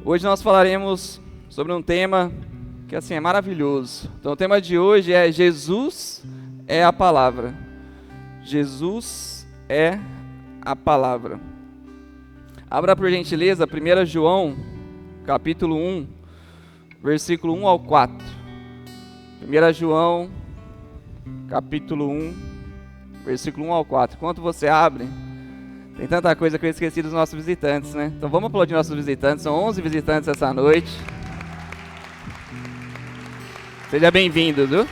Hoje nós falaremos sobre um tema que assim é maravilhoso. Então o tema de hoje é Jesus é a palavra. Jesus é a palavra. Abra por gentileza 1 João, capítulo 1, versículo 1 ao 4. 1 João, capítulo 1, versículo 1 ao 4. Enquanto você abre, tem tanta coisa que eu esqueci dos nossos visitantes, né? Então vamos aplaudir nossos visitantes, são 11 visitantes essa noite. Seja bem-vindo, viu?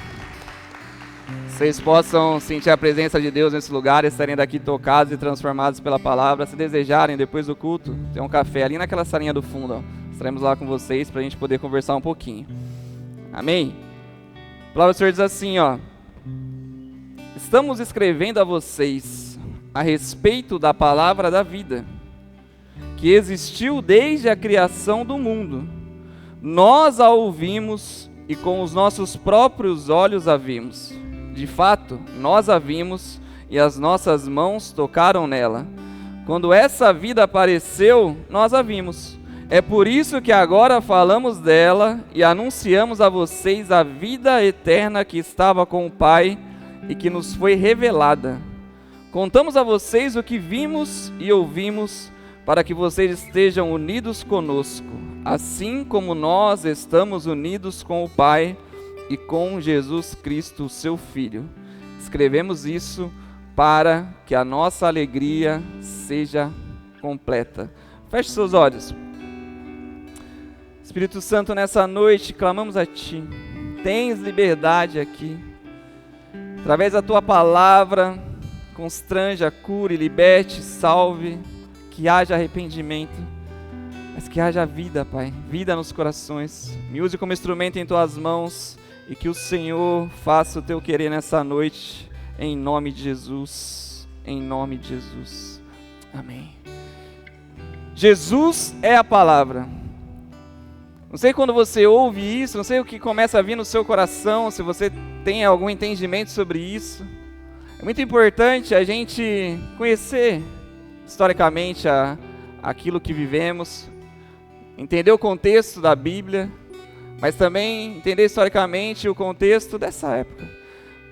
Vocês possam sentir a presença de Deus nesse lugar e estarem daqui tocados e transformados pela palavra. Se desejarem, depois do culto, tem um café ali naquela salinha do fundo, ó. Estaremos lá com vocês para a gente poder conversar um pouquinho. Amém? A palavra do Senhor diz assim, ó. Estamos escrevendo a vocês a respeito da palavra da vida, que existiu desde a criação do mundo. Nós a ouvimos e com os nossos próprios olhos a vimos. De fato, nós a vimos e as nossas mãos tocaram nela. Quando essa vida apareceu, nós a vimos. É por isso que agora falamos dela e anunciamos a vocês a vida eterna que estava com o Pai e que nos foi revelada. Contamos a vocês o que vimos e ouvimos, para que vocês estejam unidos conosco, assim como nós estamos unidos com o Pai e com Jesus Cristo, seu Filho. Escrevemos isso para que a nossa alegria seja completa. Feche seus olhos. Espírito Santo, nessa noite clamamos a Ti. Tens liberdade aqui. Através da Tua palavra, constranja, cure, liberte, salve, que haja arrependimento, mas que haja vida, Pai, vida nos corações. Me use como instrumento em Tuas mãos e que o Senhor faça o Teu querer nessa noite, em nome de Jesus, em nome de Jesus. Amém. Jesus é a palavra. Não sei quando você ouve isso, não sei o que começa a vir no seu coração, se você tem algum entendimento sobre isso. É muito importante a gente conhecer historicamente aquilo que vivemos, entender o contexto da Bíblia, mas também entender historicamente o contexto dessa época,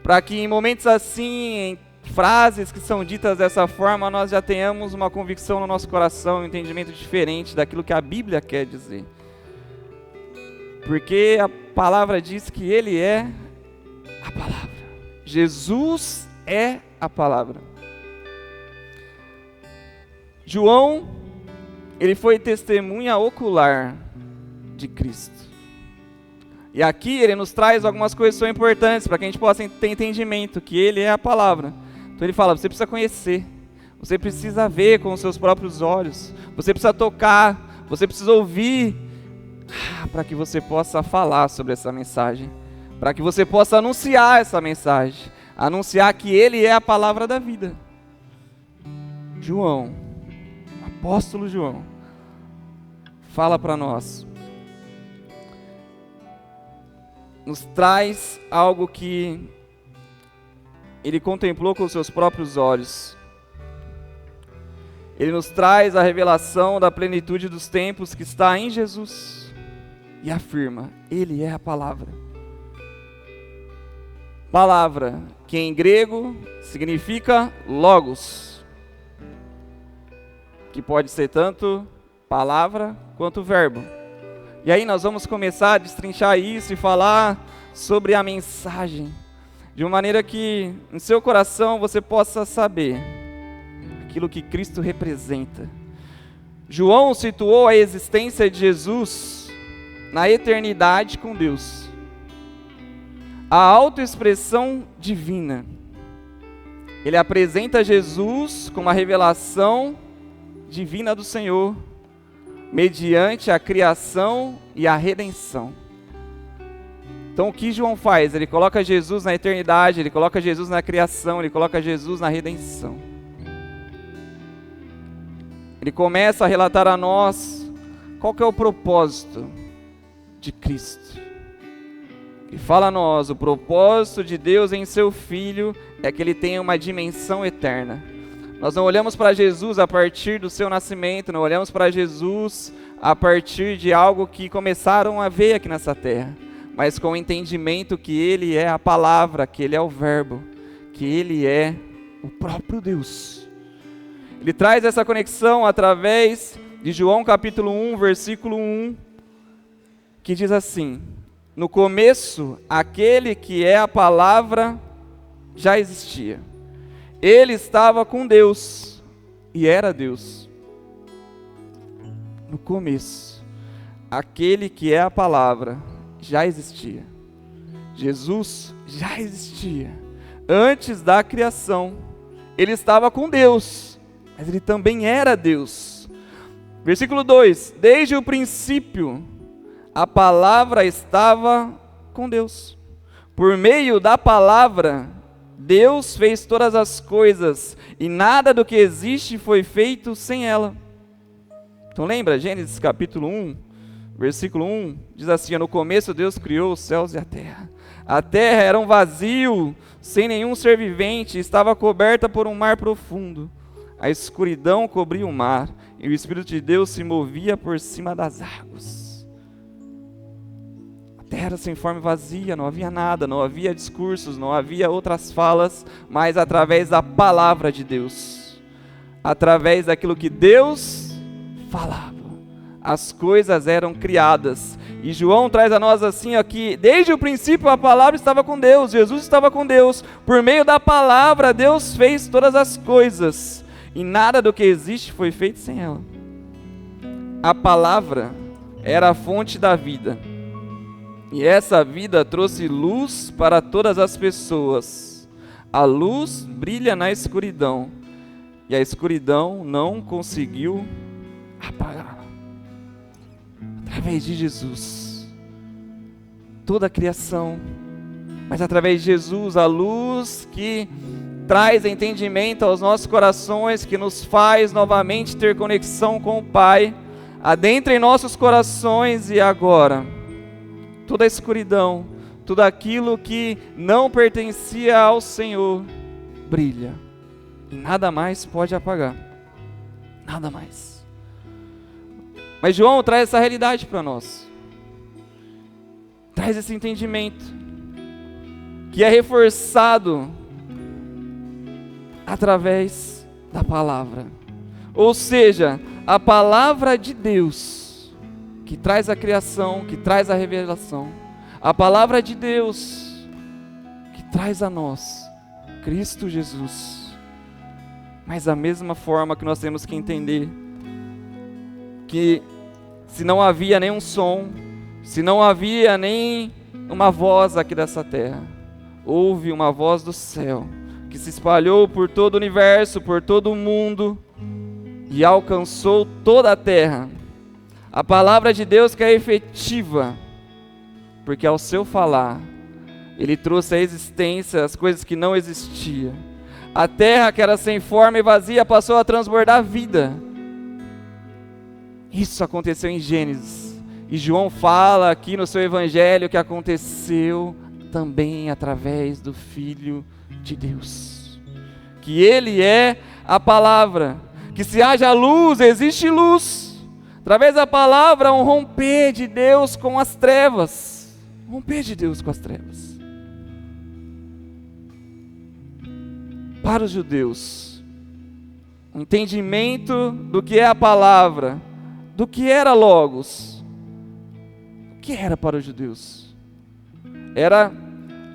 para que em momentos assim, em frases que são ditas dessa forma, nós já tenhamos uma convicção no nosso coração, um entendimento diferente daquilo que a Bíblia quer dizer. Porque a palavra diz que Ele é a palavra. Jesus é a palavra. João, ele foi testemunha ocular de Cristo. E aqui ele nos traz algumas coisas que são importantes para que a gente possa ter entendimento, que Ele é a palavra. Então ele fala, você precisa conhecer, você precisa ver com os seus próprios olhos, você precisa tocar, você precisa ouvir, para que você possa falar sobre essa mensagem, para que você possa anunciar essa mensagem, anunciar que Ele é a palavra da vida. João, apóstolo João, fala para nós, nos traz algo que ele contemplou com os seus próprios olhos. Ele nos traz a revelação da plenitude dos tempos que está em Jesus e afirma, Ele é a palavra. Palavra, que em grego significa logos, que pode ser tanto palavra quanto verbo. E aí nós vamos começar a destrinchar isso e falar sobre a mensagem, de uma maneira que no seu coração você possa saber aquilo que Cristo representa. João situou a existência de Jesus na eternidade com Deus. A autoexpressão divina. Ele apresenta Jesus como a revelação divina do Senhor, mediante a criação e a redenção. Então o que João faz? Ele coloca Jesus na eternidade, ele coloca Jesus na criação, ele coloca Jesus na redenção. Ele começa a relatar a nós qual que é o propósito de Cristo. Ele fala a nós, o propósito de Deus em seu Filho é que Ele tenha uma dimensão eterna. Nós não olhamos para Jesus a partir do seu nascimento, não olhamos para Jesus a partir de algo que começaram a ver aqui nessa terra, mas com o entendimento que Ele é a palavra, que Ele é o verbo, que Ele é o próprio Deus. Ele traz essa conexão através de João capítulo 1, versículo 1, que diz assim: no começo, aquele que é a palavra já existia. Ele estava com Deus e era Deus. No começo, aquele que é a palavra já existia. Jesus já existia. Antes da criação, Ele estava com Deus, mas Ele também era Deus. Versículo 2: desde o princípio, a palavra estava com Deus. Por meio da palavra, Deus fez todas as coisas, e nada do que existe foi feito sem ela. Então lembra, Gênesis capítulo 1, versículo 1, diz assim: no começo Deus criou os céus e a terra. A terra era um vazio, sem nenhum ser vivente, estava coberta por um mar profundo. A escuridão cobria o mar, e o Espírito de Deus se movia por cima das águas. A terra era sem forma e vazia, não havia nada, não havia discursos, não havia outras falas, mas através da palavra de Deus, através daquilo que Deus falava, as coisas eram criadas. E João traz a nós assim aqui: desde o princípio a palavra estava com Deus, Jesus estava com Deus, por meio da palavra Deus fez todas as coisas, e nada do que existe foi feito sem ela. A palavra era a fonte da vida, e essa vida trouxe luz para todas as pessoas. A luz brilha na escuridão, e a escuridão não conseguiu apagá-la. Através de Jesus, toda a criação, mas através de Jesus, a luz que traz entendimento aos nossos corações, que nos faz novamente ter conexão com o Pai, adentra em nossos corações, e agora toda a escuridão, tudo aquilo que não pertencia ao Senhor, brilha, e nada mais pode apagar, nada mais. Mas João traz essa realidade para nós, traz esse entendimento, que é reforçado através da palavra, ou seja, a palavra de Deus, que traz a criação, que traz a revelação, a palavra de Deus, que traz a nós Cristo Jesus. Mas da mesma forma que nós temos que entender que se não havia nenhum som, se não havia nem uma voz aqui dessa terra, houve uma voz do céu, que se espalhou por todo o universo, por todo o mundo, e alcançou toda a terra. A palavra de Deus que é efetiva, porque ao seu falar, Ele trouxe à existência as coisas que não existiam. A terra que era sem forma e vazia passou a transbordar vida. Isso aconteceu em Gênesis, e João fala aqui no seu evangelho que aconteceu também através do Filho de Deus, que Ele é a palavra, que se haja luz, existe luz. Através da palavra, um romper de Deus com as trevas. Romper de Deus com as trevas. Para os judeus, o entendimento do que é a palavra, do que era Logos. O que era para os judeus? Era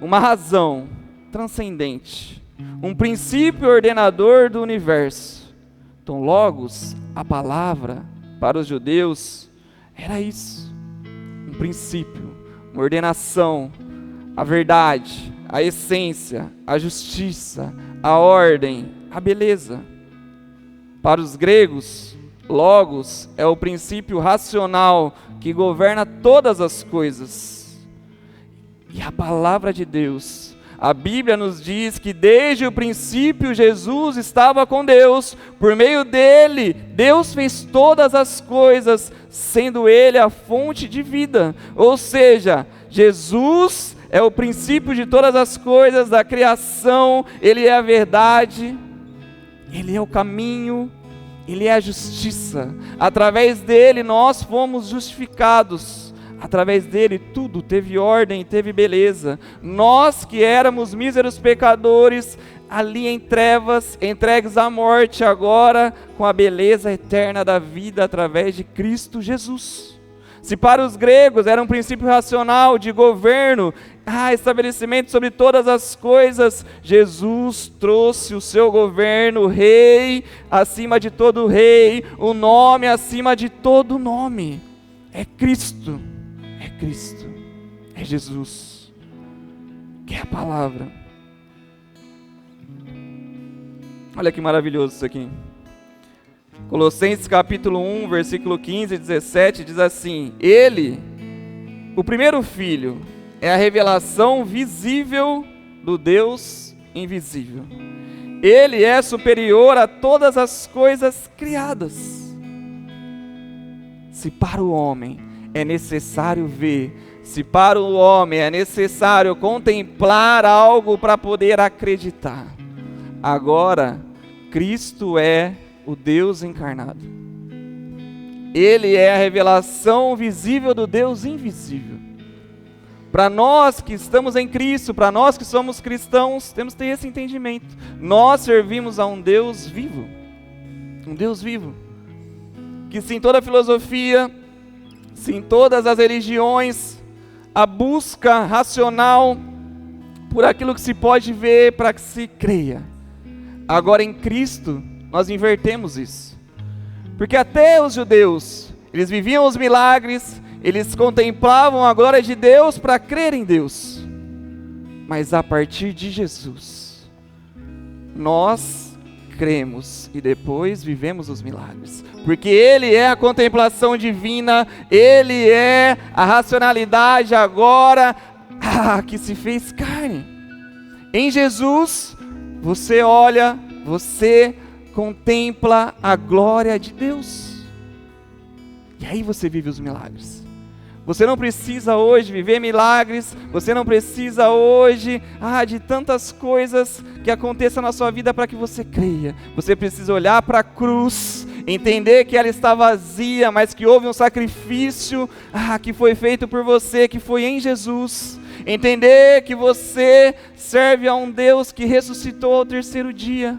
uma razão transcendente, um princípio ordenador do universo. Então, Logos, a palavra, para os judeus, era isso, um princípio, uma ordenação, a verdade, a essência, a justiça, a ordem, a beleza. Para os gregos, Logos é o princípio racional que governa todas as coisas. E a palavra de Deus, a Bíblia nos diz que desde o princípio Jesus estava com Deus, por meio dele, Deus fez todas as coisas, sendo ele a fonte de vida. Ou seja, Jesus é o princípio de todas as coisas, da criação, ele é a verdade, ele é o caminho, Ele é a justiça. Através dele nós fomos justificados. Através dele tudo teve ordem, teve beleza. Nós que éramos míseros pecadores, ali em trevas, entregues à morte, agora com a beleza eterna da vida através de Cristo Jesus. Se para os gregos era um princípio racional de governo, estabelecimento sobre todas as coisas, Jesus trouxe o seu governo, rei acima de todo rei, o nome acima de todo nome. É Cristo, é Jesus, que é a palavra. Olha que maravilhoso isso aqui. Colossenses capítulo 1, versículo 15 e 17 diz assim: Ele, o primeiro filho, é a revelação visível do Deus invisível. Ele é superior a todas as coisas criadas. Se para o homem é necessário ver, se para o homem é necessário contemplar algo para poder acreditar, agora Cristo é o Deus encarnado. Ele é a revelação visível do Deus invisível. Para nós que estamos em Cristo, para nós que somos cristãos, temos que ter esse entendimento. Nós servimos a um Deus vivo. Um Deus vivo. Que se em toda a filosofia, se em todas as religiões, a busca racional por aquilo que se pode ver para que se creia. Agora em Cristo, nós invertemos isso. Porque até os judeus, eles viviam os milagres, eles contemplavam a glória de Deus para crer em Deus. Mas a partir de Jesus, nós cremos e depois vivemos os milagres. Porque Ele é a contemplação divina, Ele é a racionalidade agora que se fez carne. Em Jesus, você olha, você contempla a glória de Deus. E aí você vive os milagres. Você não precisa hoje viver milagres, você não precisa hoje de tantas coisas que aconteçam na sua vida para que você creia. Você precisa olhar para a cruz, entender que ela está vazia, mas que houve um sacrifício que foi feito por você, que foi em Jesus. Entender que você serve a um Deus que ressuscitou ao terceiro dia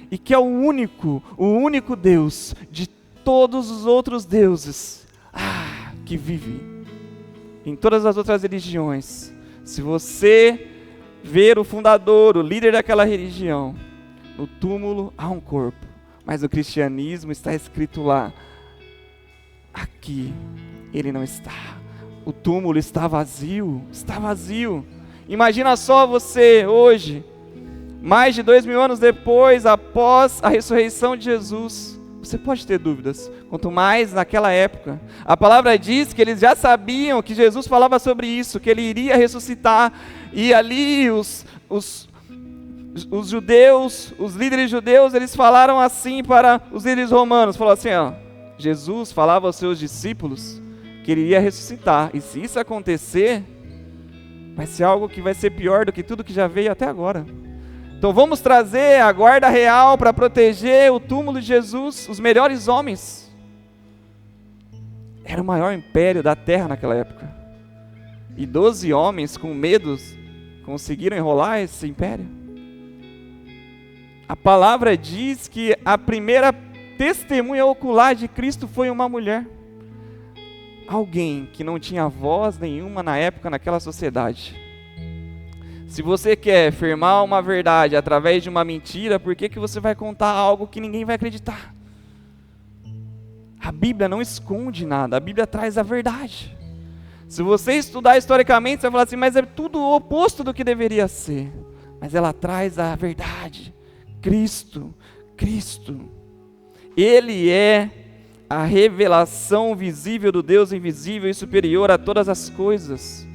e que é o único Deus de todos os outros deuses que vive em todas as outras religiões. Se você ver o fundador, o líder daquela religião, no túmulo há um corpo, mas no cristianismo está escrito lá, aqui ele não está. O túmulo está vazio, está vazio. Imagina só você hoje, mais de 2000 anos depois, após a ressurreição de Jesus, você pode ter dúvidas, quanto mais naquela época. A palavra diz que eles já sabiam que Jesus falava sobre isso, que ele iria ressuscitar, e ali os judeus, os líderes judeus, eles falaram assim para os líderes romanos, falaram assim, Jesus falava aos seus discípulos que ele iria ressuscitar, e se isso acontecer, vai ser algo que vai ser pior do que tudo que já veio até agora. Então vamos trazer a guarda real para proteger o túmulo de Jesus, os melhores homens. Era o maior império da terra naquela época. E 12 homens com medo conseguiram enrolar esse império. A palavra diz que a primeira testemunha ocular de Cristo foi uma mulher. Alguém que não tinha voz nenhuma na época, naquela sociedade. Se você quer firmar uma verdade através de uma mentira, por que você vai contar algo que ninguém vai acreditar? A Bíblia não esconde nada, a Bíblia traz a verdade. Se você estudar historicamente, você vai falar assim, mas é tudo o oposto do que deveria ser. Mas ela traz a verdade. Cristo. Ele é a revelação visível do Deus invisível e superior a todas as coisas.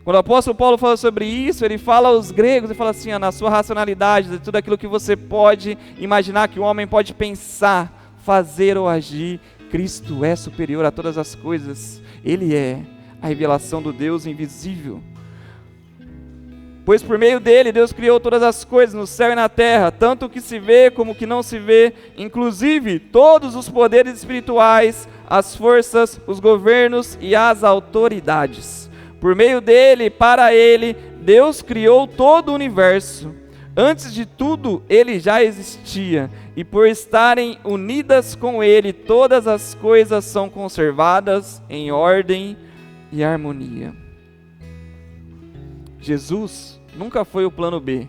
Quando o apóstolo Paulo fala sobre isso, ele fala aos gregos, ele fala assim, na sua racionalidade, de tudo aquilo que você pode imaginar que o homem pode pensar, fazer ou agir, Cristo é superior a todas as coisas. Ele é a revelação do Deus invisível. Pois por meio dele Deus criou todas as coisas no céu e na terra, tanto o que se vê como o que não se vê, inclusive todos os poderes espirituais, as forças, os governos e as autoridades. Por meio dele, para ele, Deus criou todo o universo. Antes de tudo, ele já existia, e por estarem unidas com ele, todas as coisas são conservadas em ordem e harmonia. Jesus nunca foi o plano B.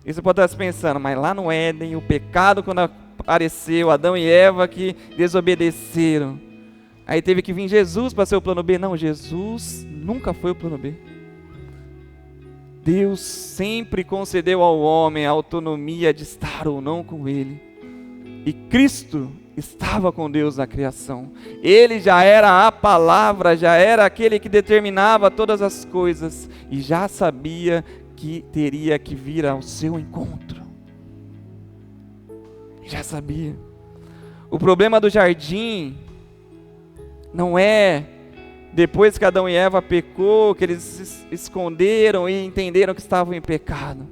E você pode estar se pensando, mas lá no Éden, o pecado quando apareceu, Adão e Eva que desobedeceram, aí teve que vir Jesus para ser o plano B. Não, Jesus nunca foi o plano B. Deus sempre concedeu ao homem a autonomia de estar ou não com ele. E Cristo estava com Deus na criação. Ele já era a palavra, já era aquele que determinava todas as coisas e já sabia que teria que vir ao seu encontro. Já sabia. O problema do jardim não é depois que Adão e Eva pecou, que eles se esconderam e entenderam que estavam em pecado.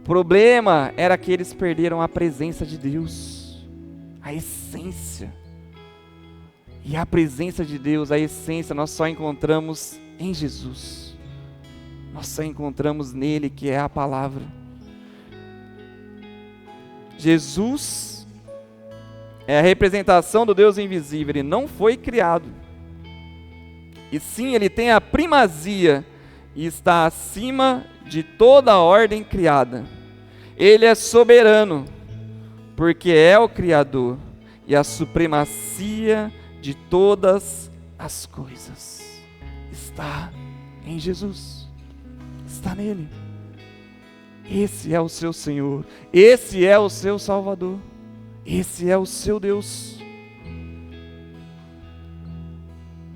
O problema era que eles perderam a presença de Deus, a essência. E a presença de Deus, a essência, nós só encontramos em Jesus. Nós só encontramos nele, que é a palavra. Jesus é a representação do Deus invisível, ele não foi criado. E sim, ele tem a primazia e está acima de toda a ordem criada. Ele é soberano, porque é o Criador e a supremacia de todas as coisas está em Jesus, está nele. Esse é o seu Senhor, esse é o seu Salvador, esse é o seu Deus.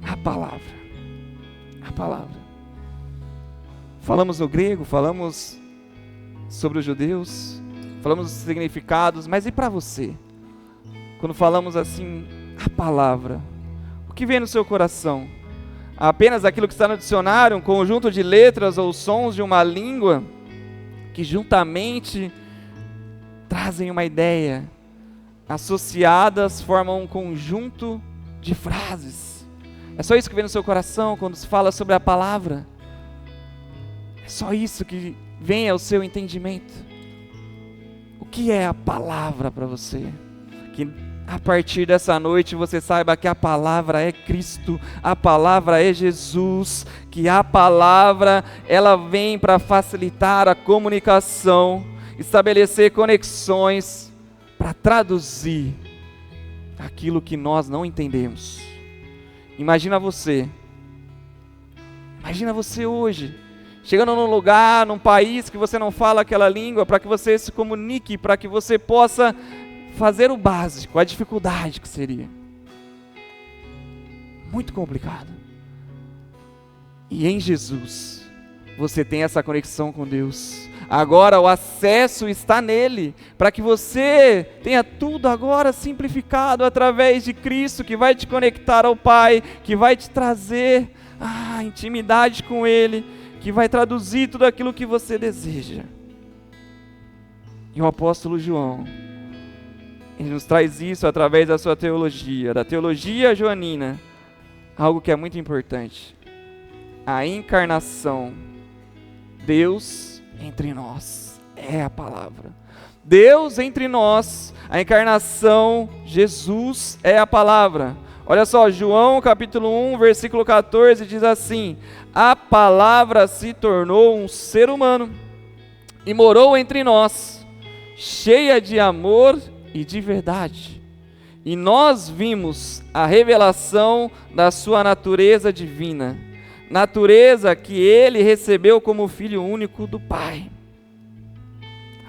A palavra. A palavra. Falamos no grego, falamos sobre os judeus, falamos dos significados, mas e para você? Quando falamos assim, a palavra, o que vem no seu coração? Apenas aquilo que está no dicionário, um conjunto de letras ou sons de uma língua que juntamente trazem uma ideia, associadas formam um conjunto de frases. É só isso que vem no seu coração quando se fala sobre a palavra? É só isso que vem ao seu entendimento? O que é a palavra para você? Que a partir dessa noite você saiba que a palavra é Cristo, a palavra é Jesus, que a palavra ela vem para facilitar a comunicação, estabelecer conexões, para traduzir aquilo que nós não entendemos. Imagina você hoje, chegando num lugar, num país que você não fala aquela língua, para que você se comunique, para que você possa fazer o básico, a dificuldade que seria. Muito complicado. E em Jesus, você tem essa conexão com Deus. Agora o acesso está nele, para que você tenha tudo agora simplificado através de Cristo, que vai te conectar ao Pai, que vai te trazer a intimidade com Ele, que vai traduzir tudo aquilo que você deseja. E o apóstolo João, ele nos traz isso através da sua teologia, da teologia joanina, algo que é muito importante. A encarnação, Deus entre nós, é a palavra. Deus entre nós, a encarnação, Jesus é a palavra. Olha só, João capítulo 1, versículo 14 diz assim: a palavra se tornou um ser humano e morou entre nós, cheia de amor e de verdade. E nós vimos a revelação da sua natureza divina, natureza que ele recebeu como filho único do Pai.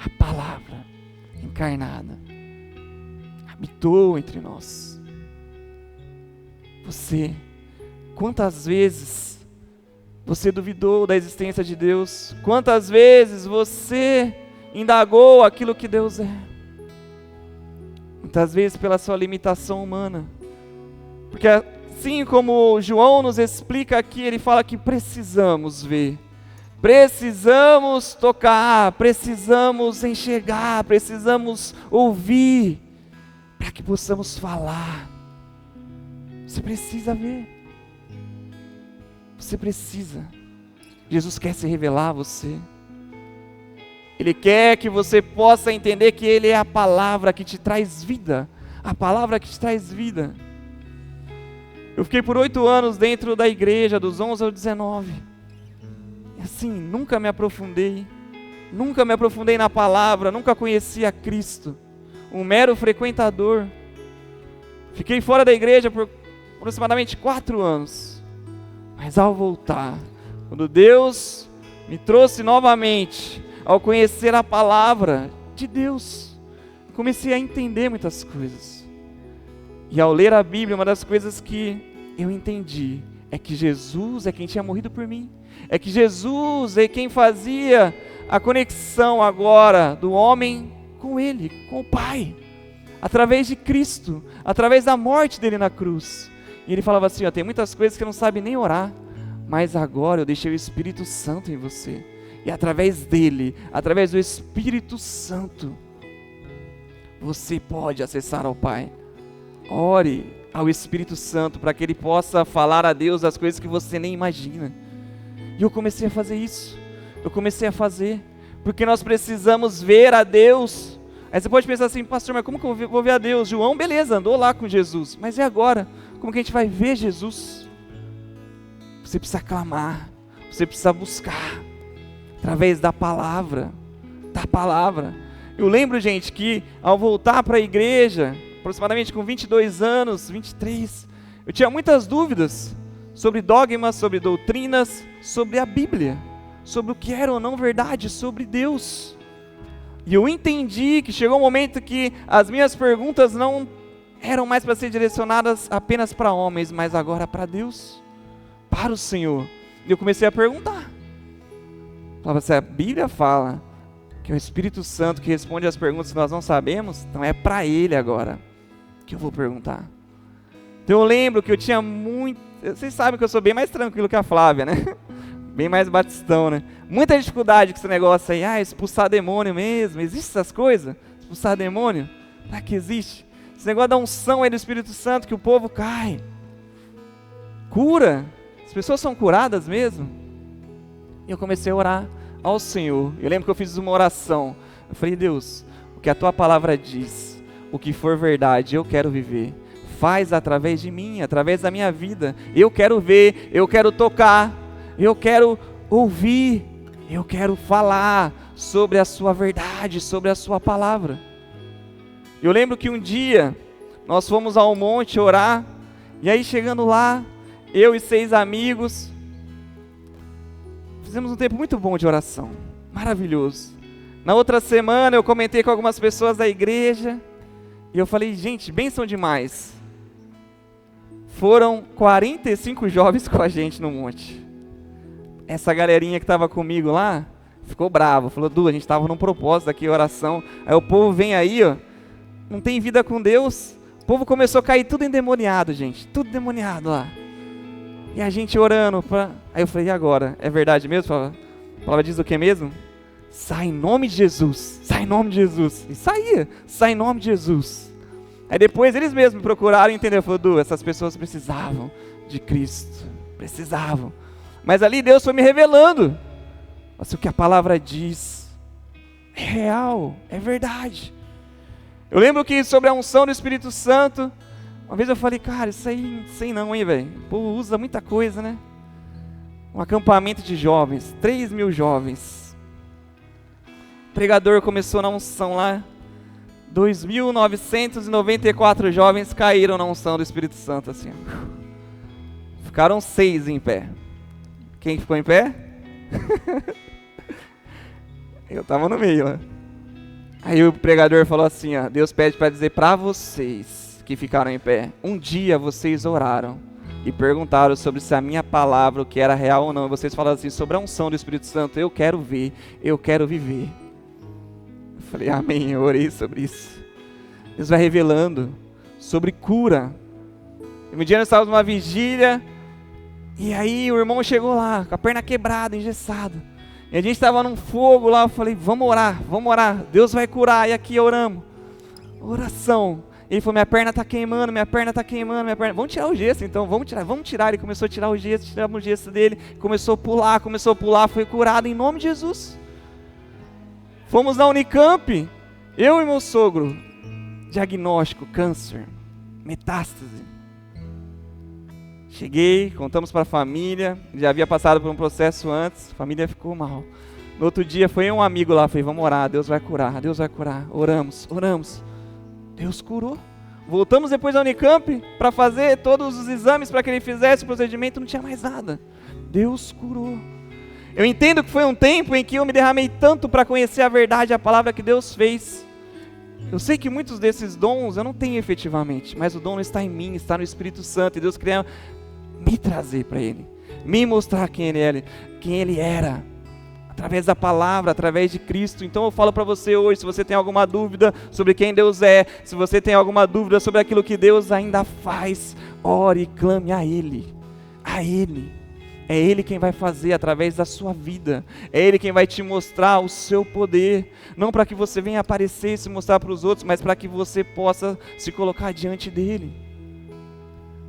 A palavra encarnada habitou entre nós. Você, quantas vezes você duvidou da existência de Deus? Quantas vezes você indagou aquilo que Deus é? Muitas vezes pela sua limitação humana. Porque assim como João nos explica aqui, ele fala que precisamos ver Precisamos tocar, precisamos enxergar, precisamos ouvir, para que possamos falar. Você precisa ver. Você precisa. Jesus quer se revelar a você. Ele quer que você possa entender que Ele é a palavra que te traz vida. A palavra que te traz vida. Eu fiquei por 8 anos dentro da igreja, dos 11 aos 19. E assim, nunca me aprofundei na palavra, nunca conheci a Cristo. Um mero frequentador. Fiquei fora da igreja por aproximadamente 4 anos. Mas ao voltar, quando Deus me trouxe novamente, ao conhecer a palavra de Deus, comecei a entender muitas coisas. E ao ler a Bíblia, uma das coisas que eu entendi é que Jesus é quem tinha morrido por mim. É que Jesus é quem fazia a conexão agora do homem com Ele, com o Pai. Através de Cristo, através da morte dele na cruz. E ele falava assim, tem muitas coisas que não sabe nem orar, mas agora eu deixei o Espírito Santo em você. E através dele, através do Espírito Santo, você pode acessar ao Pai. Ore ao Espírito Santo para que ele possa falar a Deus as coisas que você nem imagina. E eu comecei a fazer isso. Porque nós precisamos ver a Deus. Aí você pode pensar assim, pastor, mas como que eu vou ver a Deus? João, beleza, andou lá com Jesus. Mas e agora? Como que a gente vai ver Jesus? Você precisa clamar. Você precisa buscar. Através da palavra. Eu lembro, gente, que ao voltar para a igreja, aproximadamente com 22 anos, 23, eu tinha muitas dúvidas sobre dogmas, sobre doutrinas, sobre a Bíblia, sobre o que era ou não verdade, sobre Deus. E eu entendi que chegou um momento que as minhas perguntas não eram mais para ser direcionadas apenas para homens, mas agora para Deus, para o Senhor. E eu comecei a perguntar. Falava assim, a Bíblia fala que é o Espírito Santo que responde as perguntas que nós não sabemos, então é para Ele agora que eu vou perguntar. Então eu lembro que eu tinha muito... Vocês sabem que eu sou bem mais tranquilo que a Flávia, né? Bem mais batistão, né? Muita dificuldade com esse negócio aí, expulsar demônio mesmo, existe essas coisas? Expulsar demônio? Será que existe? Esse negócio da unção aí do Espírito Santo que o povo cai. Cura? As pessoas são curadas mesmo? E eu comecei a orar ao Senhor. Eu lembro que eu fiz uma oração. Eu falei, Deus, o que a Tua palavra diz, o que for verdade, eu quero viver. Faz através de mim, através da minha vida. Eu quero ver, eu quero tocar, eu quero ouvir, eu quero falar sobre a Sua verdade, sobre a Sua palavra. Eu lembro que um dia nós fomos ao monte orar, e aí chegando lá, eu e 6 amigos, fizemos um tempo muito bom de oração, maravilhoso. Na outra semana eu comentei com algumas pessoas da igreja, e eu falei, gente, bênção demais. Foram 45 jovens com a gente no monte. Essa galerinha que estava comigo lá, ficou bravo, falou, Du, a gente estava num propósito aqui, oração, aí o povo vem aí, não tem vida com Deus, o povo começou a cair tudo endemoniado, gente, tudo endemoniado lá. E a gente orando, aí eu falei, e agora? É verdade mesmo? A palavra diz o que mesmo? Sai em nome de Jesus, sai em nome de Jesus. E saía, sai em nome de Jesus. Aí depois eles mesmos me procuraram e entenderam, falou, Du, essas pessoas precisavam de Cristo, precisavam. Mas ali Deus foi me revelando, mas o que a palavra diz é real, é verdade. Eu lembro que sobre a unção do Espírito Santo, uma vez eu falei, cara, isso aí, sei não, hein, velho. O povo usa muita coisa, né? Um acampamento de jovens, 3.000 jovens. O pregador começou na unção lá, 2.994 jovens caíram na unção do Espírito Santo, assim. Ficaram 6 em pé. Quem ficou em pé? Eu tava no meio, né? Aí o pregador falou assim, Deus pede para dizer para vocês que ficaram em pé, um dia vocês oraram e perguntaram sobre se a minha palavra, o que era real ou não, e vocês falaram assim, sobre a unção do Espírito Santo, eu quero ver, eu quero viver. Eu falei, amém, eu orei sobre isso. Deus vai revelando sobre cura. E um dia nós estávamos numa vigília, e aí o irmão chegou lá, com a perna quebrada, engessado. E a gente estava num fogo lá, eu falei, vamos orar, Deus vai curar. E aqui oramos, oração. Ele falou, minha perna está queimando, vamos tirar o gesso então, vamos tirar. Ele começou a tirar o gesso, tiramos o gesso dele, começou a pular, foi curado em nome de Jesus. Fomos na Unicamp, eu e meu sogro, diagnóstico, câncer, metástase. Cheguei, contamos para a família, já havia passado por um processo antes, a família ficou mal. No outro dia foi um amigo lá, falei, vamos orar, Deus vai curar, oramos. Deus curou. Voltamos depois da Unicamp para fazer todos os exames para que ele fizesse o procedimento, não tinha mais nada. Deus curou. Eu entendo que foi um tempo em que eu me derramei tanto para conhecer a verdade, a palavra que Deus fez. Eu sei que muitos desses dons eu não tenho efetivamente, mas o dom não está em mim, está no Espírito Santo. E Deus queria me trazer para Ele, me mostrar quem Ele era. Através da palavra, através de Cristo. Então eu falo para você hoje, se você tem alguma dúvida sobre quem Deus é, se você tem alguma dúvida sobre aquilo que Deus ainda faz, ore e clame a Ele. É Ele quem vai fazer através da sua vida. É Ele quem vai te mostrar o seu poder. Não para que você venha aparecer e se mostrar para os outros, mas para que você possa se colocar diante dEle.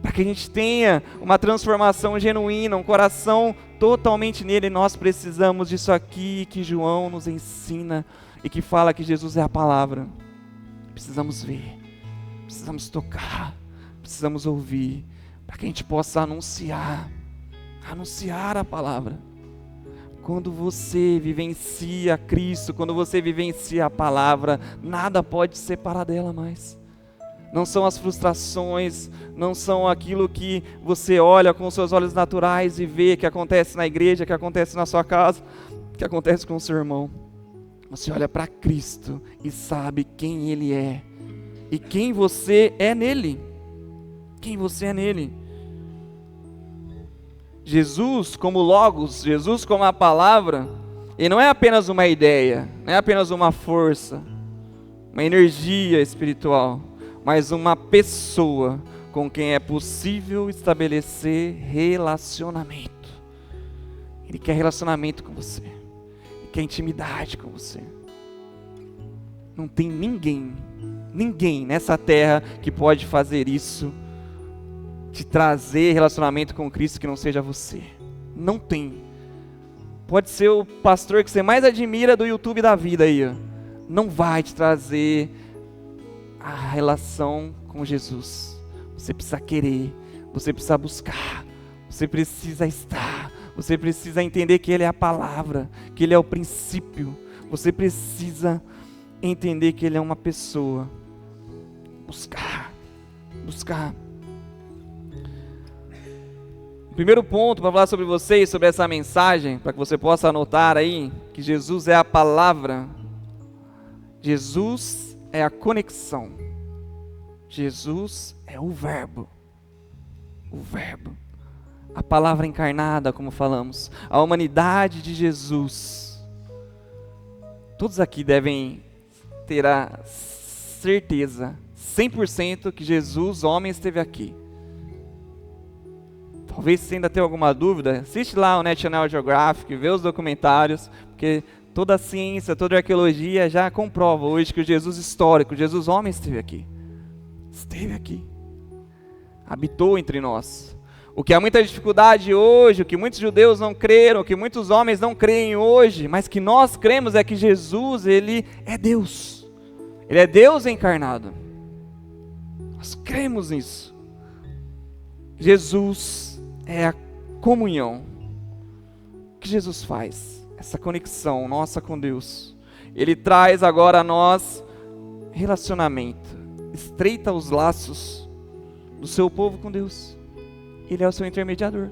Para que a gente tenha uma transformação genuína, um coração totalmente nele. Nós precisamos disso aqui que João nos ensina e que fala que Jesus é a palavra. Precisamos ver, precisamos tocar, precisamos ouvir, para que a gente possa anunciar a palavra. Quando você vivencia Cristo, quando você vivencia a palavra, nada pode separar dela mais. Não são as frustrações, não são aquilo que você olha com os seus olhos naturais e vê que acontece na igreja, que acontece na sua casa, que acontece com o seu irmão. Você olha para Cristo e sabe quem Ele é e quem você é nele. Quem você é nele. Jesus como Logos, Jesus como a palavra, Ele não é apenas uma ideia, não é apenas uma força, uma energia espiritual, mas uma pessoa com quem é possível estabelecer relacionamento. Ele quer relacionamento com você, Ele quer intimidade com você. Não tem ninguém nessa terra que pode fazer isso, te trazer relacionamento com Cristo que não seja você. Não tem. Pode ser o pastor que você mais admira do YouTube da vida aí, ó. Não vai te trazer a relação com Jesus. Você precisa querer, você precisa buscar, você precisa estar, você precisa entender que Ele é a palavra, que Ele é o princípio. Você precisa entender que Ele é uma pessoa. Buscar. O primeiro ponto para falar sobre vocês, sobre essa mensagem, para que você possa anotar aí, que Jesus é a palavra. Jesus é a conexão. Jesus é o verbo. A palavra encarnada, como falamos. A humanidade de Jesus. Todos aqui devem ter a certeza, 100%, que Jesus, homem, esteve aqui. Talvez você ainda tenha alguma dúvida, assiste lá o National Geographic, vê os documentários, porque toda a ciência, toda a arqueologia já comprova hoje que o Jesus histórico, Jesus homem esteve aqui. Habitou entre nós. O que há muita dificuldade hoje, o que muitos judeus não creram, o que muitos homens não creem hoje, mas que nós cremos é que Jesus, Ele é Deus. Ele é Deus encarnado. Nós cremos nisso. Jesus é a comunhão. O que Jesus faz? Essa conexão nossa com Deus. Ele traz agora a nós relacionamento. Estreita os laços do seu povo com Deus. Ele é o seu intermediador.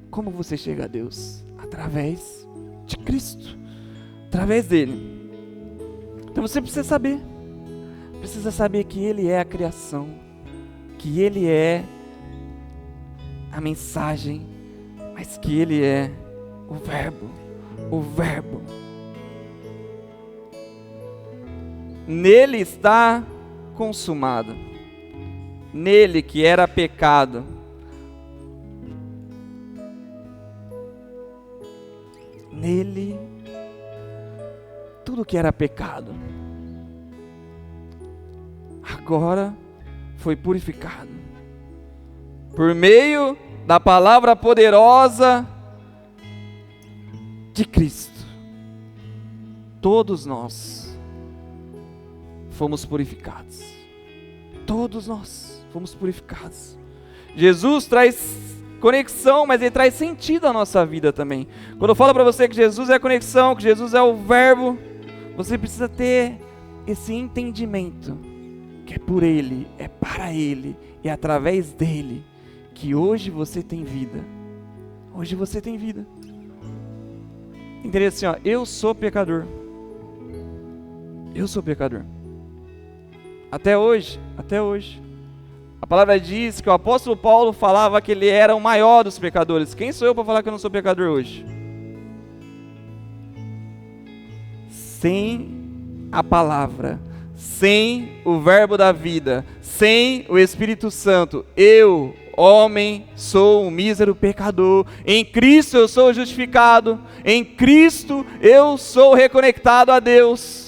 Como você chega a Deus? Através de Cristo. Através dele. Então você precisa saber. Precisa saber que Ele é a criação. Que Ele é a mensagem. Mas que Ele é o verbo. O verbo. Nele está consumado. Nele que era pecado. nele, tudo que era pecado, agora foi purificado. Por meio da palavra poderosa de Cristo, todos nós fomos purificados. Todos nós fomos purificados. Jesus traz conexão, mas ele traz sentido à nossa vida também. Quando eu falo para você que Jesus é a conexão, que Jesus é o verbo, você precisa ter esse entendimento, que é por ele, é para ele, e é através dele, que hoje você tem vida. Hoje você tem vida. Entendeu assim, ó, eu sou pecador. Eu sou pecador. Até hoje. A palavra diz que o apóstolo Paulo falava que ele era o maior dos pecadores. Quem sou eu para falar que eu não sou pecador hoje? Sem a palavra, sem o verbo da vida, sem o Espírito Santo, eu, homem, sou um mísero pecador. Em Cristo eu sou justificado. Em Cristo eu sou reconectado a Deus.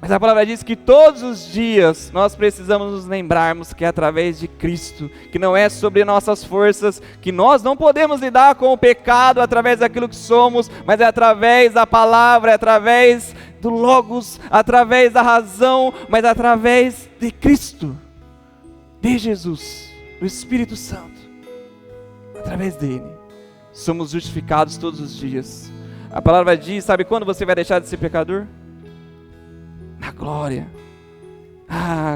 Mas a palavra diz que todos os dias nós precisamos nos lembrarmos que é através de Cristo, que não é sobre nossas forças, que nós não podemos lidar com o pecado através daquilo que somos, mas é através da palavra, é através do Logos, através da razão, mas através de Cristo, de Jesus, do Espírito Santo. Através dele, somos justificados todos os dias. A palavra diz, sabe quando você vai deixar de ser pecador? Na glória.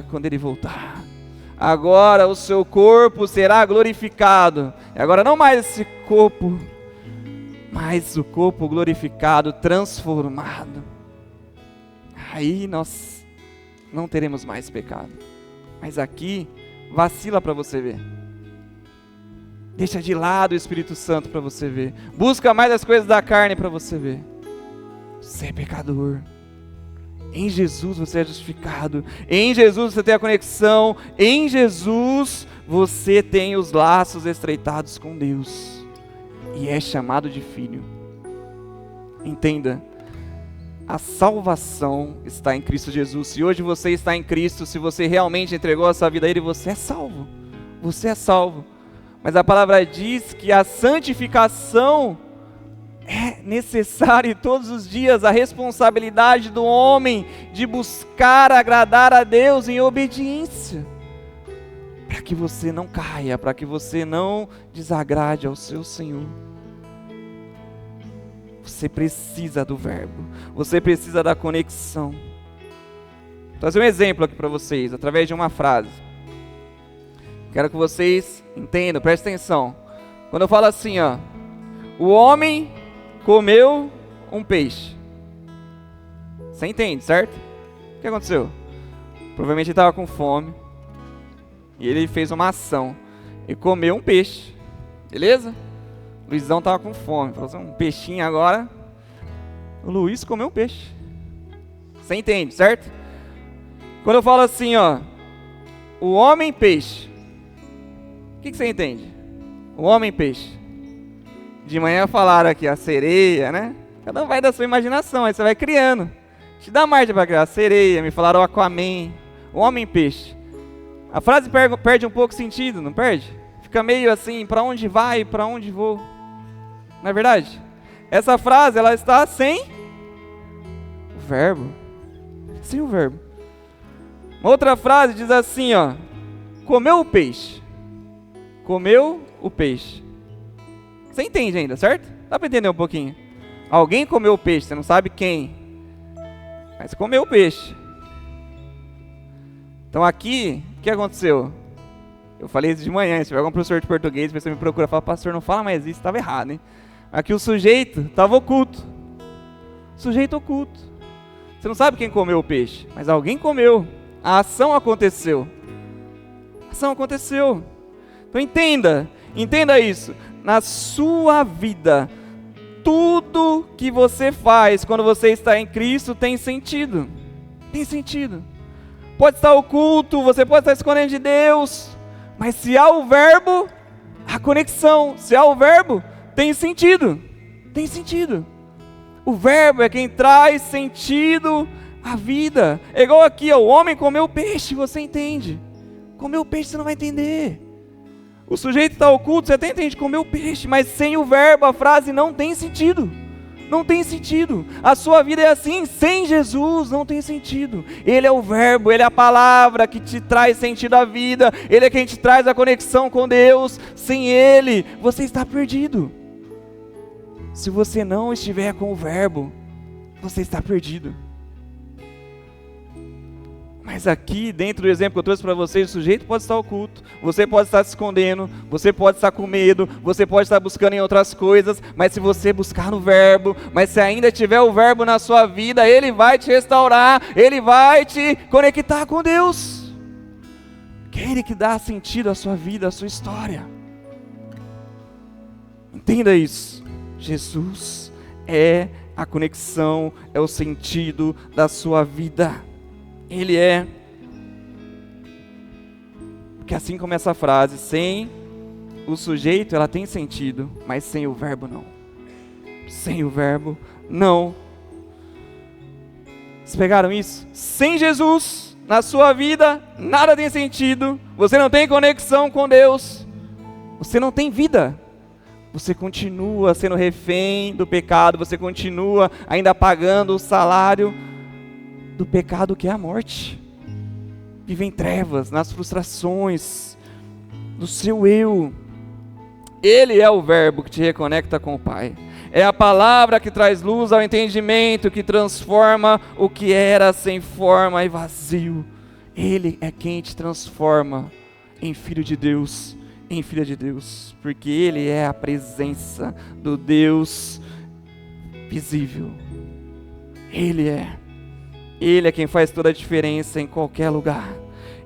Quando ele voltar. Agora o seu corpo será glorificado. E agora não mais esse corpo, mas o corpo glorificado, transformado. Aí nós não teremos mais pecado. Mas aqui, vacila para você ver. Deixa de lado o Espírito Santo para você ver. Busca mais as coisas da carne para você ver. Você é pecador. Em Jesus você é justificado. Em Jesus você tem a conexão. Em Jesus você tem os laços estreitados com Deus. E é chamado de filho. Entenda. A salvação está em Cristo Jesus. Se hoje você está em Cristo, se você realmente entregou a sua vida a Ele, você é salvo. Você é salvo. Mas a palavra diz que a santificação é necessário todos os dias, a responsabilidade do homem de buscar agradar a Deus em obediência, para que você não caia, para que você não desagrade ao seu Senhor. Você precisa do verbo, você precisa da conexão. Vou trazer um exemplo aqui para vocês, através de uma frase. Quero que vocês entendam, prestem atenção. Quando eu falo assim, ó, o homem comeu um peixe. Você entende, certo? O que aconteceu? Provavelmente ele estava com fome. E ele fez uma ação. E comeu um peixe. Beleza? O Luizão estava com fome. Falou assim, um peixinho agora. O Luiz comeu um peixe. Você entende, certo? Quando eu falo assim, ó, o homem peixe. O que você entende? O homem peixe. De manhã falaram aqui a sereia, né? Cada um vai da sua imaginação, aí você vai criando. Te dá margem para criar a sereia, me falaram o Aquaman, o homem peixe. A frase perde um pouco sentido, não perde? Fica meio assim, para onde vai, para onde vou. Não é verdade? Essa frase, ela está sem o verbo. Sem o verbo. Uma outra frase diz assim, ó. Comeu o peixe. Comeu o peixe. Você entende ainda, certo? Dá para entender um pouquinho? Alguém comeu o peixe, você não sabe quem. Mas comeu o peixe. Então aqui, o que aconteceu? Eu falei isso de manhã, se tiver algum professor de português, você me procura e fala, pastor, não fala mais isso, estava errado, hein? Aqui o sujeito estava oculto. Sujeito oculto. Você não sabe quem comeu o peixe, mas alguém comeu. A ação aconteceu. A ação aconteceu. Então entenda isso. Na sua vida, tudo que você faz quando você está em Cristo tem sentido. Tem sentido. Pode estar oculto, você pode estar escondendo de Deus, mas se há o verbo, há conexão. Se há o verbo, tem sentido. Tem sentido. O verbo é quem traz sentido à vida. É igual aqui, ó, o homem comeu peixe, você entende. Comeu peixe, você não vai entender. O sujeito está oculto, você até entende, comeu peixe, mas sem o verbo a frase não tem sentido. Não tem sentido. A sua vida é assim, sem Jesus não tem sentido. Ele é o verbo, Ele é a palavra que te traz sentido à vida. Ele é quem te traz a conexão com Deus. Sem Ele, você está perdido. Se você não estiver com o verbo, você está perdido. Mas aqui, dentro do exemplo que eu trouxe para vocês, o sujeito pode estar oculto, você pode estar se escondendo, você pode estar com medo, você pode estar buscando em outras coisas, mas se você buscar no verbo, mas se ainda tiver o verbo na sua vida, ele vai te restaurar, ele vai te conectar com Deus. Que é Ele que dá sentido à sua vida, à sua história. Entenda isso. Jesus é a conexão, é o sentido da sua vida. Ele é. Porque assim começa a frase: sem o sujeito ela tem sentido, mas sem o verbo não. Sem o verbo não. Vocês pegaram isso? Sem Jesus na sua vida nada tem sentido. Você não tem conexão com Deus. Você não tem vida. Você continua sendo refém do pecado. Você continua ainda pagando o salário do pecado, que é a morte. Vive em trevas, nas frustrações do seu eu. Ele é o verbo que te reconecta com o Pai. É a palavra que traz luz ao entendimento, que transforma o que era sem forma e vazio. Ele é quem te transforma em filho de Deus, em filha de Deus, porque Ele é a presença do Deus visível. Ele é quem faz toda a diferença em qualquer lugar.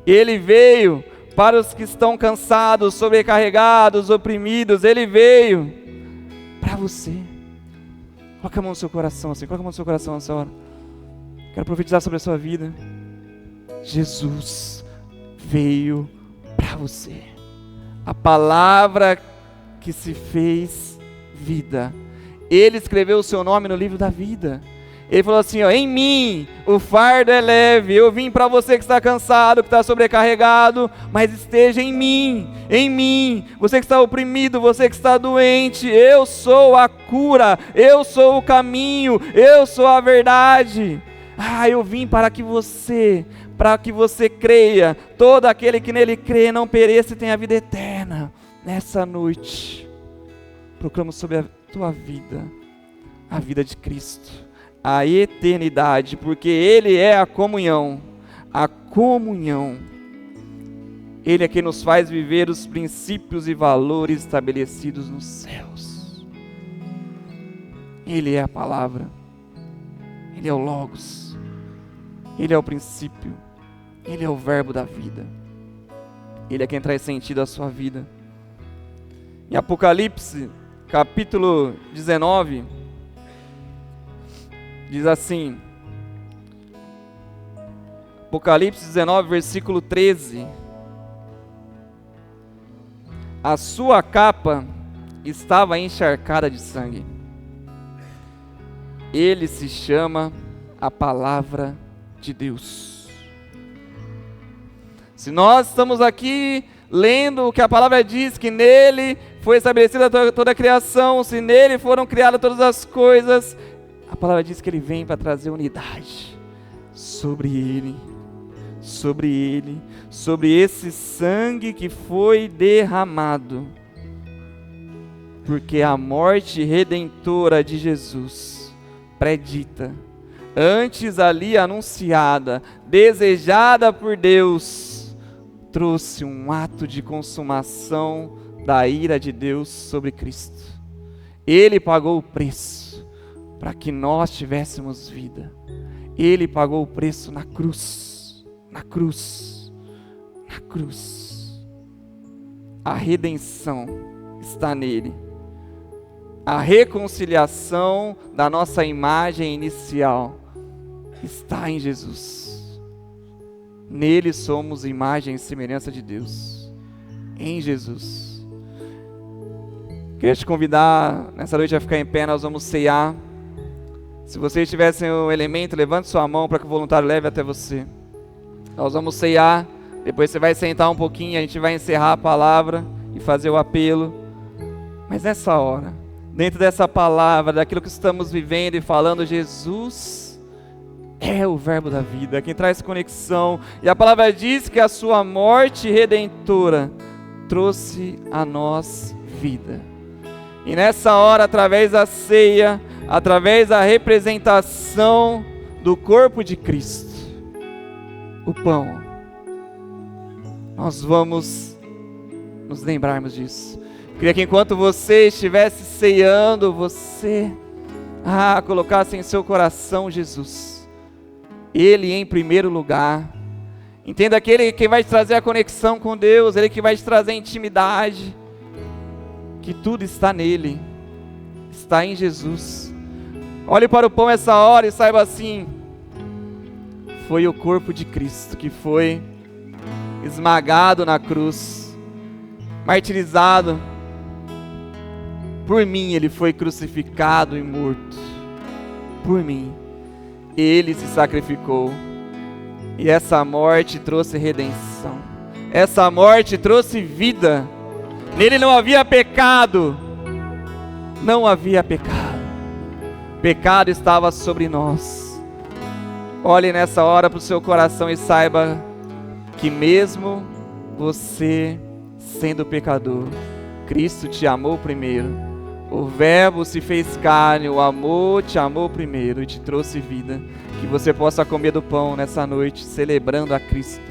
Ele veio para os que estão cansados, sobrecarregados, oprimidos. Ele veio para você. Coloca a mão no seu coração assim, coloca a mão no seu coração nessa hora. Quero profetizar sobre a sua vida. Jesus veio para você. A palavra que se fez vida. Ele escreveu o seu nome no livro da vida. Ele falou assim, ó, em mim o fardo é leve, eu vim para você que está cansado, que está sobrecarregado, mas esteja em mim, você que está oprimido, você que está doente, eu sou a cura, eu sou o caminho, eu sou a verdade. Eu vim para que você creia, todo aquele que nele crê não pereça e tenha vida eterna. Nessa noite, proclamo sobre a tua vida, a vida de Cristo, a eternidade, porque Ele é a comunhão. Ele é quem nos faz viver os princípios e valores estabelecidos nos céus. Ele é a palavra, Ele é o Logos, Ele é o princípio, Ele é o verbo da vida, Ele é quem traz sentido à sua vida. Em Apocalipse, capítulo 19, diz assim, Apocalipse 19, versículo 13: a sua capa estava encharcada de sangue. Ele se chama a Palavra de Deus. Se nós estamos aqui lendo o que a palavra diz, que nele foi estabelecida toda a criação, se nele foram criadas todas as coisas, a palavra diz que Ele vem para trazer unidade sobre esse sangue que foi derramado, porque a morte redentora de Jesus, predita, antes ali anunciada, desejada por Deus, trouxe um ato de consumação da ira de Deus sobre Cristo. Ele pagou o preço para que nós tivéssemos vida. Ele pagou o preço na cruz. A redenção está nele. A reconciliação da nossa imagem inicial está em Jesus. Nele somos imagem e semelhança de Deus. Em Jesus. Queria te convidar nessa noite a ficar em pé, nós vamos ceiar. Se você estiver sem o elemento, levante sua mão para que o voluntário leve até você. Nós vamos ceiar, depois você vai sentar um pouquinho, a gente vai encerrar a palavra e fazer o apelo. Mas nessa hora, dentro dessa palavra, daquilo que estamos vivendo e falando, Jesus é o verbo da vida, quem traz conexão. E a palavra diz que a sua morte redentora trouxe a nós vida. E nessa hora, através da ceia, através da representação do corpo de Cristo, o pão, nós vamos nos lembrarmos disso. Queria que enquanto você estivesse ceando, você colocasse em seu coração Jesus, Ele em primeiro lugar. Entenda que Ele que vai te trazer a conexão com Deus, Ele que vai te trazer a intimidade, que tudo está nele, está em Jesus. Olhe para o pão essa hora e saiba assim, foi o corpo de Cristo que foi esmagado na cruz, martirizado. Por mim Ele foi crucificado e morto, por mim Ele se sacrificou. E essa morte trouxe redenção, essa morte trouxe vida. Nele não havia pecado, não havia pecado, pecado estava sobre nós. Olhe nessa hora para o seu coração e saiba que mesmo você sendo pecador, Cristo te amou primeiro. O verbo se fez carne, o amor te amou primeiro e te trouxe vida. Que você possa comer do pão nessa noite, celebrando a Cristo.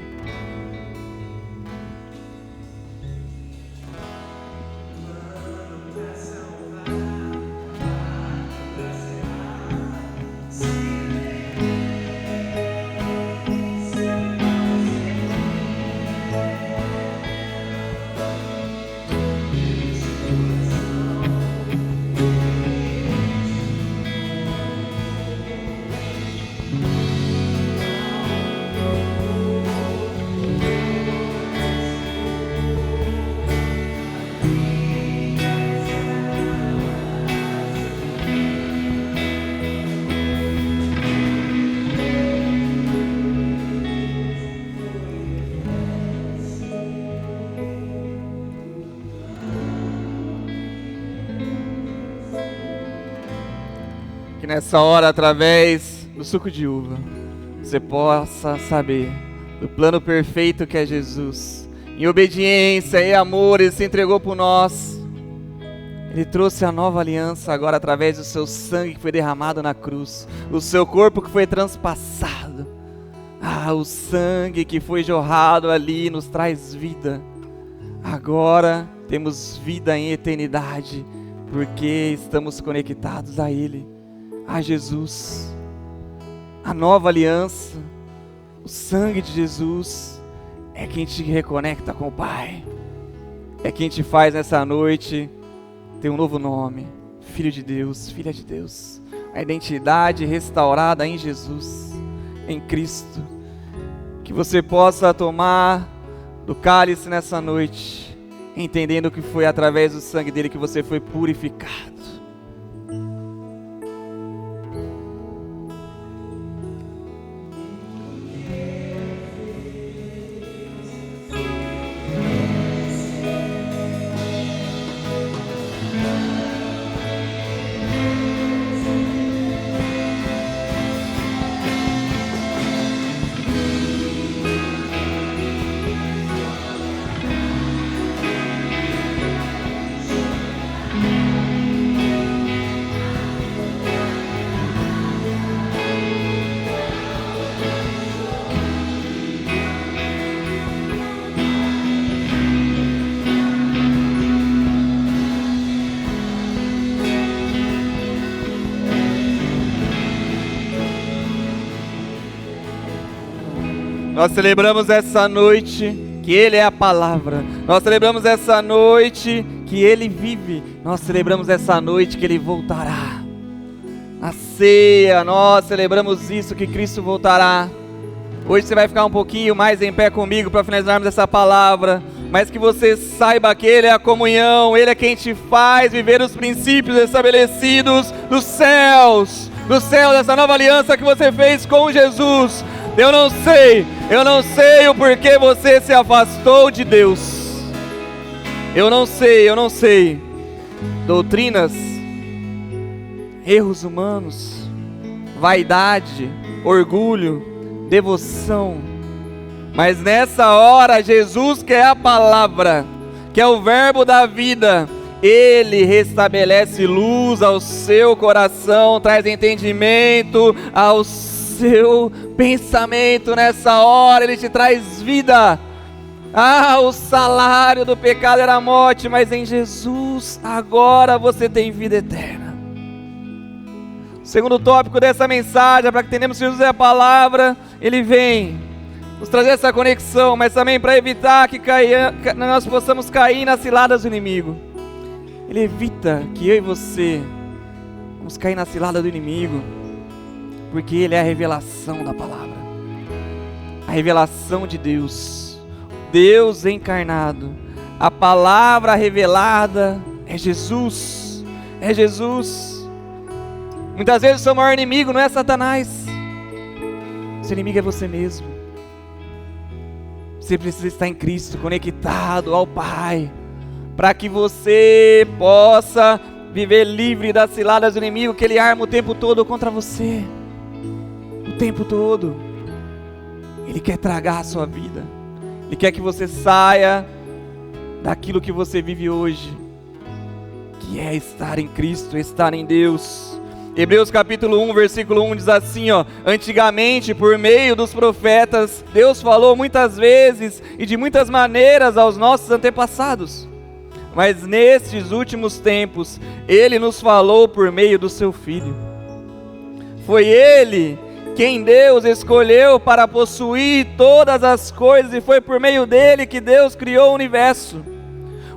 Que nessa hora, através do suco de uva, você possa saber do plano perfeito que é Jesus. Em obediência e amor, Ele se entregou por nós. Ele trouxe a nova aliança agora através do seu sangue que foi derramado na cruz, o seu corpo que foi transpassado. O sangue que foi jorrado ali nos traz vida. Agora temos vida em eternidade, porque estamos conectados a Ele, a Jesus. A nova aliança, o sangue de Jesus é quem te reconecta com o Pai, é quem te faz nessa noite ter um novo nome, Filho de Deus, Filha de Deus. A identidade restaurada em Jesus, em Cristo. Que você possa tomar do cálice nessa noite, entendendo que foi através do sangue dele que você foi purificado. Nós celebramos essa noite que Ele é a palavra. Nós celebramos essa noite que Ele vive. Nós celebramos essa noite que Ele voltará. A ceia, nós celebramos isso, que Cristo voltará. Hoje você vai ficar um pouquinho mais em pé comigo para finalizarmos essa palavra. Mas que você saiba que Ele é a comunhão, Ele é quem te faz viver os princípios estabelecidos dos céus. do céu, dessa nova aliança que você fez com Jesus. Eu não sei o porquê você se afastou de Deus. Eu não sei. Doutrinas, erros humanos, vaidade, orgulho, devoção. Mas nessa hora, Jesus, que é a palavra, que é o verbo da vida, Ele restabelece luz ao seu coração, traz entendimento ao seu pensamento. Nessa hora Ele te traz vida. O salário do pecado era a morte, mas em Jesus agora você tem vida eterna. O segundo tópico dessa mensagem, para que entendamos que Jesus é a palavra, Ele vem nos trazer essa conexão, mas também para evitar que nós possamos cair nas ciladas do inimigo. Ele evita que eu e você vamos cair na cilada do inimigo, porque Ele é a revelação da palavra, a revelação de Deus, Deus encarnado. A palavra revelada é Jesus, é Jesus. Muitas vezes o seu maior inimigo não é Satanás, o seu inimigo é você mesmo. Você precisa estar em Cristo, conectado ao Pai, para que você possa viver livre das ciladas do inimigo, que ele arma o tempo todo contra você. O tempo todo. Ele quer tragar a sua vida. Ele quer que você saia daquilo que você vive hoje, que é estar em Cristo, estar em Deus. Hebreus capítulo 1, versículo 1 diz assim, antigamente, por meio dos profetas, Deus falou muitas vezes e de muitas maneiras aos nossos antepassados. Mas nestes últimos tempos, Ele nos falou por meio do Seu Filho. Foi Ele quem Deus escolheu para possuir todas as coisas, e foi por meio dele que Deus criou o universo.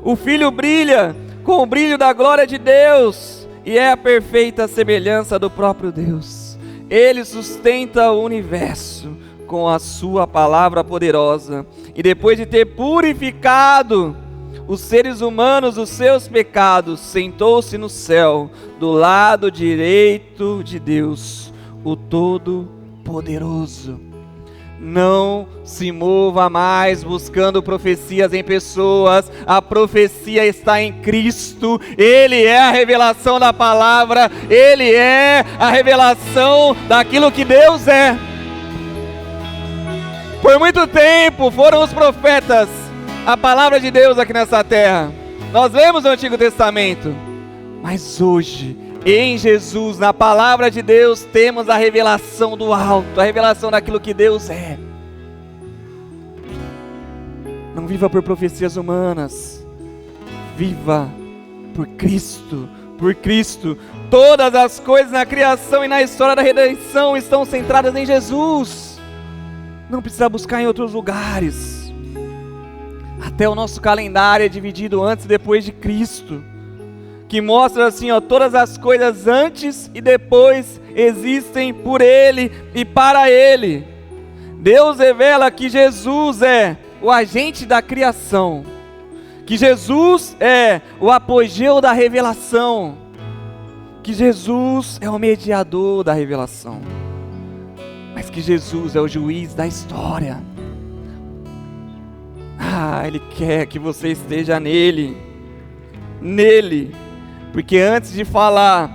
O Filho brilha com o brilho da glória de Deus, e é a perfeita semelhança do próprio Deus. Ele sustenta o universo com a sua palavra poderosa, e depois de ter purificado os seres humanos dos seus pecados, sentou-se no céu, do lado direito de Deus, o Todo-Poderoso. Não se mova mais buscando profecias em pessoas. A profecia está em Cristo. Ele é a revelação da palavra. Ele é a revelação daquilo que Deus é. Por muito tempo foram os profetas a palavra de Deus aqui nessa terra. Nós lemos o Antigo Testamento, mas hoje, em Jesus, na palavra de Deus, temos a revelação do alto, a revelação daquilo que Deus é. Não viva por profecias humanas, viva por Cristo, por Cristo. Todas as coisas na criação e na história da redenção estão centradas em Jesus. Não precisa buscar em outros lugares. Até o nosso calendário é dividido antes e depois de Cristo, que mostra assim, todas as coisas antes e depois existem por Ele e para Ele. Deus revela que Jesus é o agente da criação, que Jesus é o apogeu da revelação, que Jesus é o mediador da revelação, mas que Jesus é o juiz da história. Ele quer que você esteja nele, porque antes de falar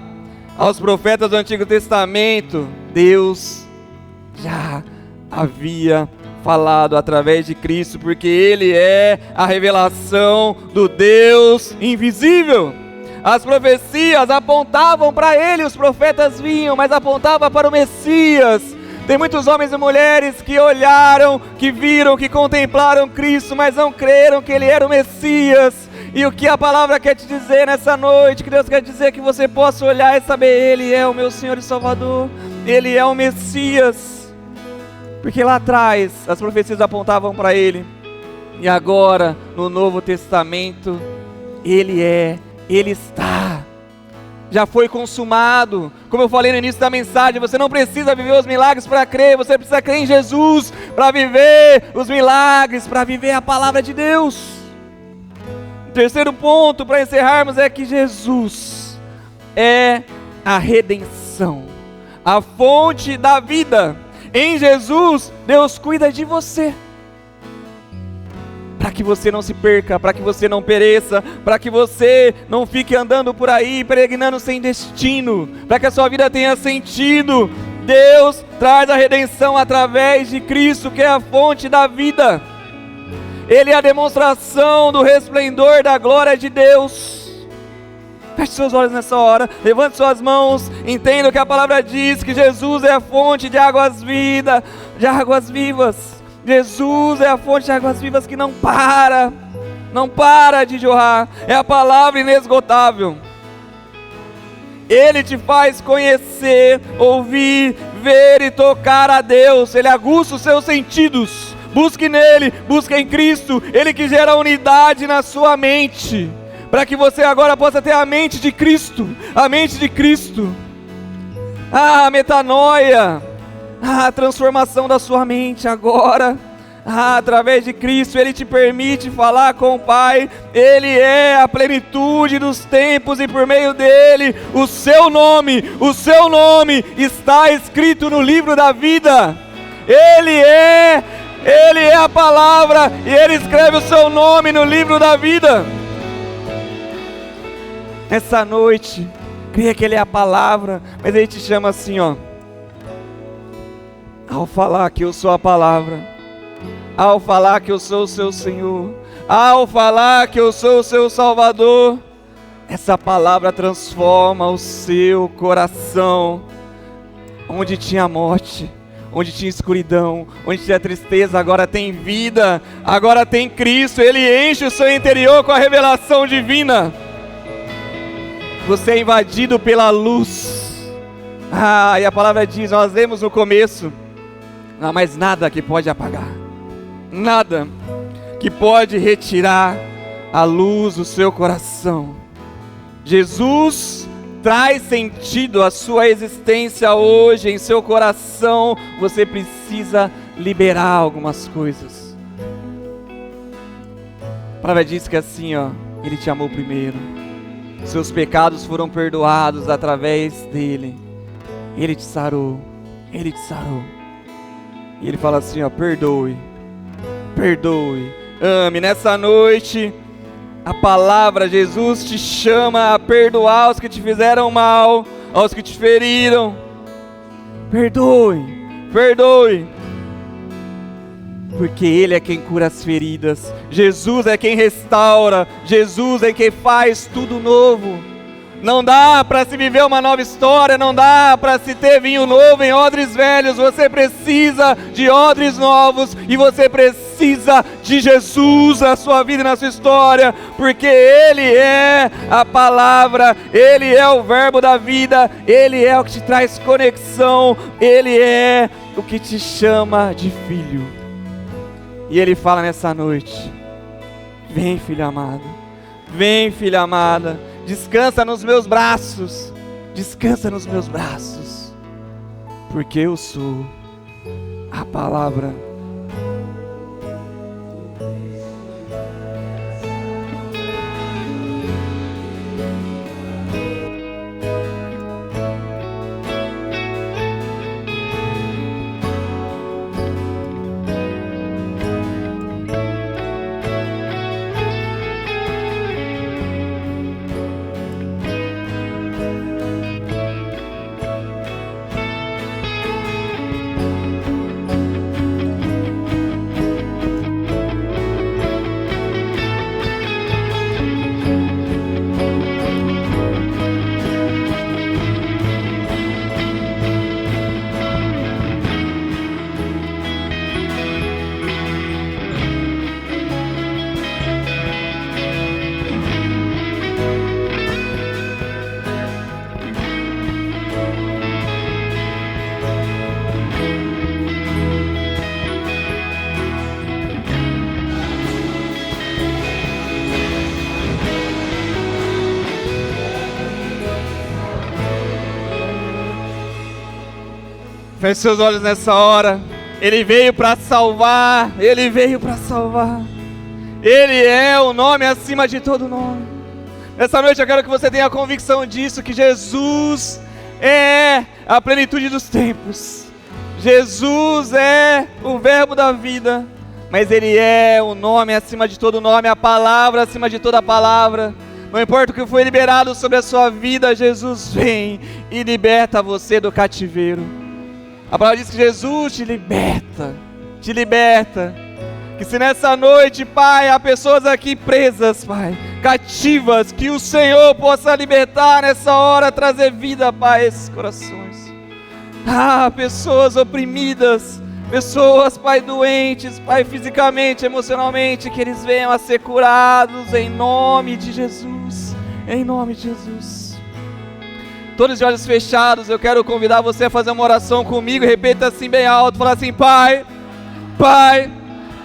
aos profetas do Antigo Testamento, Deus já havia falado através de Cristo, porque Ele é a revelação do Deus invisível. As profecias apontavam para Ele, os profetas vinham, mas apontavam para o Messias. Tem muitos homens e mulheres que olharam, que viram, que contemplaram Cristo, mas não creram que Ele era o Messias. E o que a palavra quer te dizer nessa noite, que Deus quer dizer, que você possa olhar e saber: Ele é o meu Senhor e Salvador, Ele é o Messias. Porque lá atrás as profecias apontavam para Ele, e agora no Novo Testamento Ele está, já foi consumado. Como eu falei no início da mensagem, você não precisa viver os milagres para crer, você precisa crer em Jesus para viver os milagres, para viver a palavra de Deus. O terceiro ponto para encerrarmos é que Jesus é a redenção. a fonte da vida. Em Jesus, Deus cuida de você. Para que você não se perca, para que você não pereça, para que você não fique andando por aí, peregrinando sem destino, para que a sua vida tenha sentido. Deus traz a redenção através de Cristo, que é a fonte da vida. Ele é a demonstração do resplendor da glória de Deus. Feche seus olhos nessa hora, levante suas mãos, entenda o que a palavra diz, que Jesus é a fonte de águas vivas. Jesus é a fonte de águas vivas que não para de jorrar, é a palavra inesgotável. Ele te faz conhecer, ouvir, ver e tocar a Deus. Ele aguça os seus sentidos. Busque nele, busque em Cristo, Ele que gera unidade na sua mente, para que você agora possa ter a mente de Cristo, a mente de Cristo. A metanoia, a transformação da sua mente agora, através de Cristo. Ele te permite falar com o Pai. Ele é a plenitude dos tempos e por meio dele o seu nome está escrito no livro da vida. Ele é a palavra e Ele escreve o seu nome no livro da vida. Essa noite, creia que Ele é a palavra, mas Ele te chama assim, ó. Ao falar que eu sou a palavra, ao falar que eu sou o seu Senhor, ao falar que eu sou o seu Salvador, essa palavra transforma o seu coração. Onde tinha morte, onde tinha escuridão, onde tinha tristeza, agora tem vida, agora tem Cristo. Ele enche o seu interior com a revelação divina. Você é invadido pela luz. E a palavra diz, nós lemos no começo, não há mais nada que pode apagar, nada que pode retirar a luz do seu coração. Jesus traz sentido à sua existência hoje, em seu coração. Você precisa liberar algumas coisas. A palavra diz que assim, ó, Ele te amou primeiro. Seus pecados foram perdoados através dele. Ele te sarou. Ele te sarou. E Ele fala assim, ó, perdoe, ame. Nessa noite, a palavra, Jesus te chama a perdoar os que te fizeram mal, aos que te feriram. Perdoe, porque Ele é quem cura as feridas. Jesus é quem restaura. Jesus é quem faz tudo novo. Não dá para se viver uma nova história, não dá para se ter vinho novo em odres velhos. Você precisa de odres novos e você precisa de Jesus na sua vida e na sua história, porque Ele é a palavra, Ele é o verbo da vida, Ele é o que te traz conexão, Ele é o que te chama de filho. E Ele fala nessa noite, vem filho amado, vem filha amada, descansa nos meus braços, porque eu sou a palavra. Feche seus olhos nessa hora. Ele veio para salvar. Ele é o nome acima de todo nome. Nessa noite eu quero que você tenha a convicção disso, que Jesus é a plenitude dos tempos. Jesus é o verbo da vida, mas Ele é o nome acima de todo nome, a palavra acima de toda palavra. Não importa o que foi liberado sobre a sua vida, Jesus vem e liberta você do cativeiro. A palavra diz que Jesus te liberta, te liberta. Que se nessa noite, Pai, há pessoas aqui presas, Pai, cativas, que o Senhor possa libertar nessa hora, trazer vida, Pai, a esses corações. Pessoas oprimidas, pessoas, Pai, doentes, Pai, fisicamente, emocionalmente, que eles venham a ser curados em nome de Jesus, em nome de Jesus. Todos de olhos fechados, eu quero convidar você a fazer uma oração comigo, repita assim bem alto, fala assim: Pai, Pai,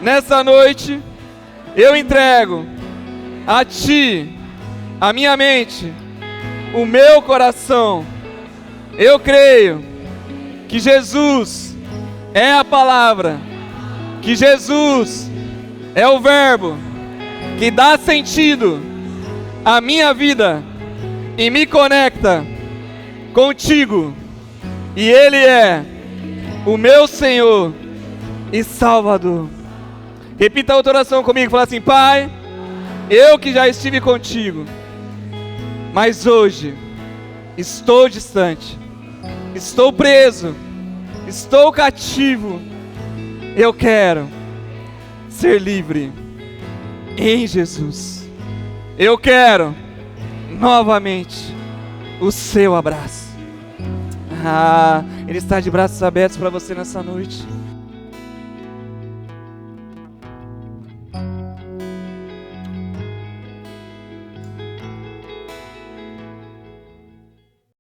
nessa noite, eu entrego a Ti, a minha mente, o meu coração. Eu creio que Jesus é a palavra, que Jesus é o verbo que dá sentido à minha vida e me conecta contigo, e Ele é o meu Senhor e Salvador. Repita a outra oração comigo, fala assim: Pai, eu que já estive contigo, mas hoje estou distante, estou preso, estou cativo. Eu quero ser livre em Jesus. Eu quero novamente o seu abraço. Ele está de braços abertos para você nessa noite.